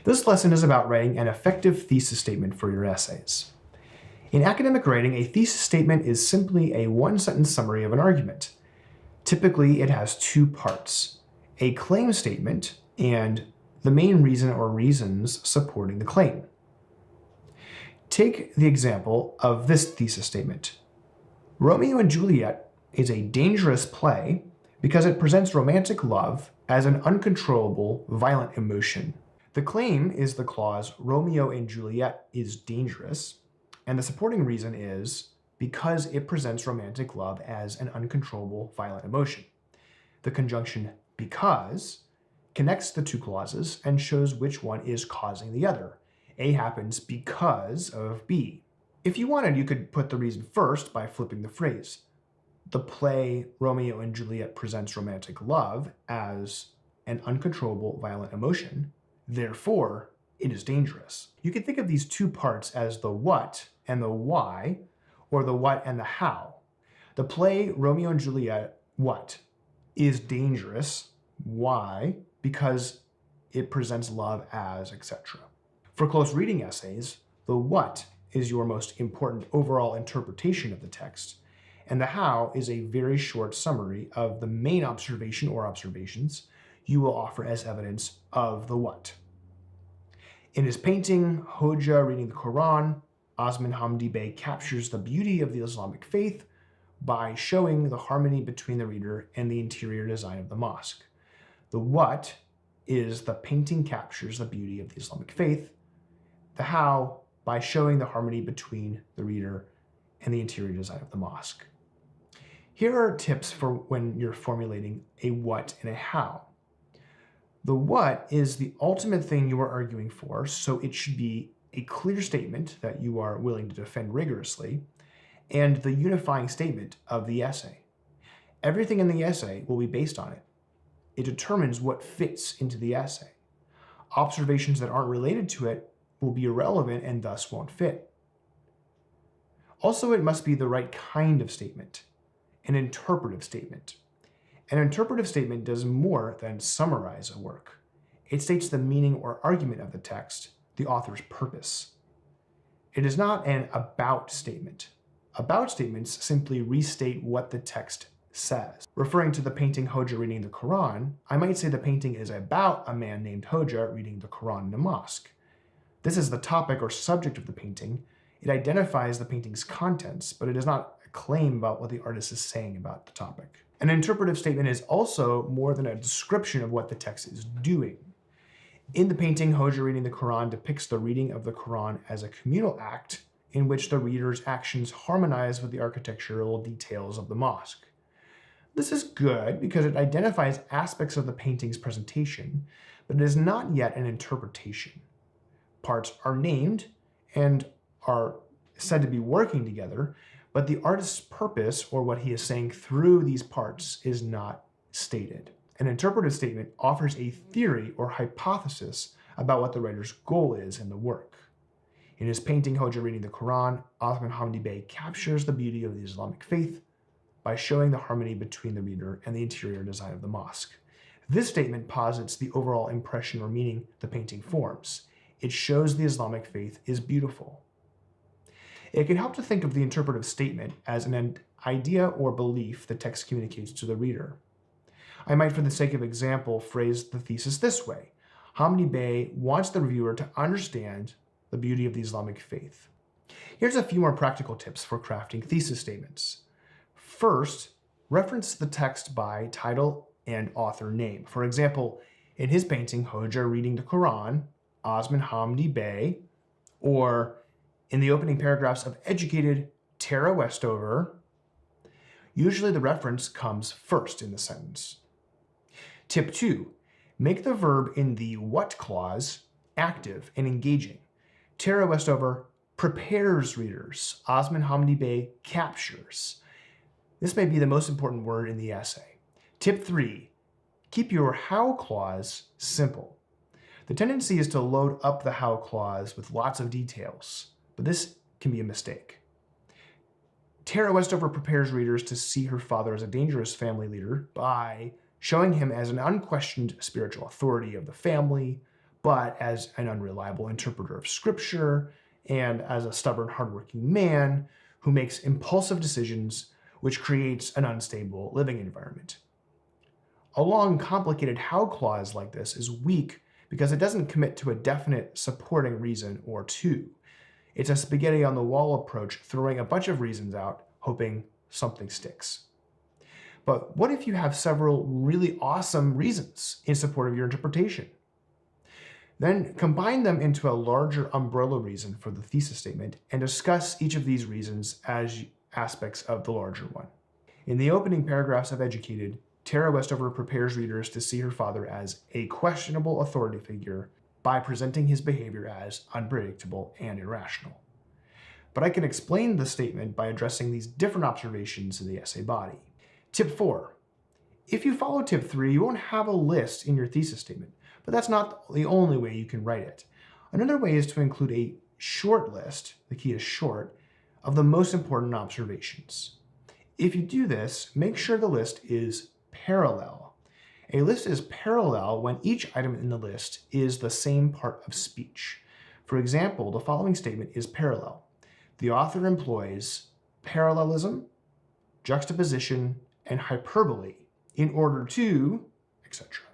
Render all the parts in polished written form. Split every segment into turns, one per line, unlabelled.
This lesson is about writing an effective thesis statement for your essays. In academic writing, a thesis statement is simply a one-sentence summary of an argument. Typically, it has two parts: a claim statement and the main reason or reasons supporting the claim. Take the example of this thesis statement. Romeo and Juliet is a dangerous play because it presents romantic love as an uncontrollable, violent emotion. The claim is the clause, Romeo and Juliet is dangerous, and the supporting reason is because it presents romantic love as an uncontrollable, violent emotion. The conjunction because connects the two clauses and shows which one is causing the other. A happens because of B. If you wanted, you could put the reason first by flipping the phrase. The play Romeo and Juliet presents romantic love as an uncontrollable, violent emotion. Therefore, it is dangerous. You can think of these two parts as the what and the why, or the what and the how. The play Romeo and Juliet, what? Is dangerous. Why? Because it presents love as, etc. For close reading essays, the what is your most important overall interpretation of the text, and the how is a very short summary of the main observation or observations you will offer as evidence of the what. In his painting, Hoja Reading the Quran, Osman Hamdi Bey captures the beauty of the Islamic faith by showing the harmony between the reader and the interior design of the mosque. The what is the painting captures the beauty of the Islamic faith. The how, by showing the harmony between the reader and the interior design of the mosque. Here are tips for when you're formulating a what and a how. The what is the ultimate thing you are arguing for, so it should be a clear statement that you are willing to defend rigorously, and the unifying statement of the essay. Everything in the essay will be based on it. It determines what fits into the essay. Observations that aren't related to it will be irrelevant and thus won't fit. Also, it must be the right kind of statement, an interpretive statement. An interpretive statement does more than summarize a work. It states the meaning or argument of the text, the author's purpose. It is not an about statement. About statements simply restate what the text says. Referring to the painting Hoja Reading the Quran, I might say the painting is about a man named Hoja reading the Quran in a mosque. This is the topic or subject of the painting. It identifies the painting's contents, but it is not a claim about what the artist is saying about the topic. An interpretive statement is also more than a description of what the text is doing. In the painting, Hoja Reading the Quran depicts the reading of the Quran as a communal act in which the reader's actions harmonize with the architectural details of the mosque. This is good because it identifies aspects of the painting's presentation, but it is not yet an interpretation. Parts are named and are said to be working together, but the artist's purpose, or what he is saying through these parts, is not stated. An interpretive statement offers a theory or hypothesis about what the writer's goal is in the work. In his painting Hoja Reading the Quran, Osman Hamdi Bey captures the beauty of the Islamic faith by showing the harmony between the reader and the interior design of the mosque. This statement posits the overall impression or meaning the painting forms. It shows the Islamic faith is beautiful. It can help to think of the interpretive statement as an idea or belief the text communicates to the reader. I might, for the sake of example, phrase the thesis this way. Hamdi Bey wants the reviewer to understand the beauty of the Islamic faith. Here's a few more practical tips for crafting thesis statements. First, reference the text by title and author name. For example, in his painting, Hoja Reading the Quran, Osman Hamdi Bey, or in the opening paragraphs of Educated, Tara Westover, usually the reference comes first in the sentence. Tip 2, make the verb in the what clause active and engaging. Tara Westover prepares readers. Osman Hamdi Bey captures. This may be the most important word in the essay. Tip 3, keep your how clause simple. The tendency is to load up the how clause with lots of details, but this can be a mistake. Tara Westover prepares readers to see her father as a dangerous family leader by showing him as an unquestioned spiritual authority of the family, but as an unreliable interpreter of scripture and as a stubborn, hardworking man who makes impulsive decisions, which creates an unstable living environment. A long, complicated how clause like this is weak because it doesn't commit to a definite supporting reason or two. It's a spaghetti on the wall approach, throwing a bunch of reasons out, hoping something sticks. But what if you have several really awesome reasons in support of your interpretation? Then combine them into a larger umbrella reason for the thesis statement and discuss each of these reasons as aspects of the larger one. In the opening paragraphs of Educated, Tara Westover prepares readers to see her father as a questionable authority figure by presenting his behavior as unpredictable and irrational. But I can explain the statement by addressing these different observations in the essay body. Tip 4. If you follow tip 3, you won't have a list in your thesis statement, but that's not the only way you can write it. Another way is to include a short list, the key is short, of the most important observations. If you do this, make sure the list is parallel. A list is parallel when each item in the list is the same part of speech. For example, the following statement is parallel. The author employs parallelism, juxtaposition, and hyperbole in order to, etc.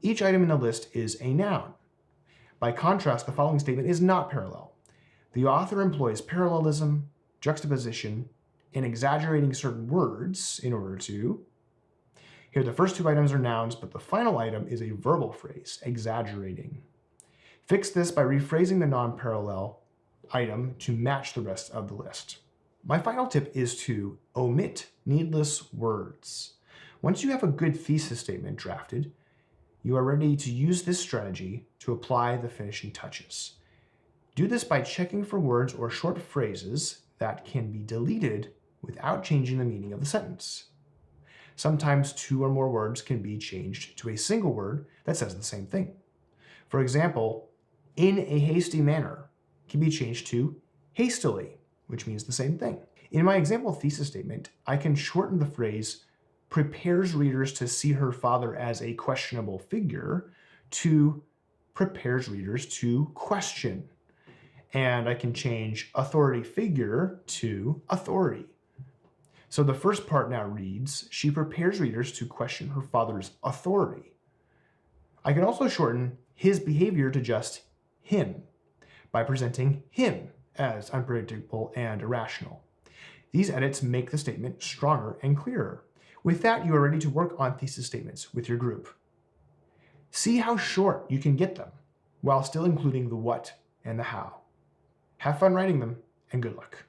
Each item in the list is a noun. By contrast, the following statement is not parallel. The author employs parallelism, juxtaposition, and exaggerating certain words in order to. Here, the first two items are nouns, but the final item is a verbal phrase, exaggerating. Fix this by rephrasing the non-parallel item to match the rest of the list. My final tip is to omit needless words. Once you have a good thesis statement drafted, you are ready to use this strategy to apply the finishing touches. Do this by checking for words or short phrases that can be deleted without changing the meaning of the sentence. Sometimes two or more words can be changed to a single word that says the same thing. For example, in a hasty manner can be changed to hastily, which means the same thing. In my example thesis statement, I can shorten the phrase prepares readers to see her father as a questionable figure to prepares readers to question. And I can change authority figure to authority. So the first part now reads, she prepares readers to question her father's authority. I can also shorten his behavior to just him by presenting him as unpredictable and irrational. These edits make the statement stronger and clearer. With that, you are ready to work on thesis statements with your group. See how short you can get them while still including the what and the how. Have fun writing them, and good luck.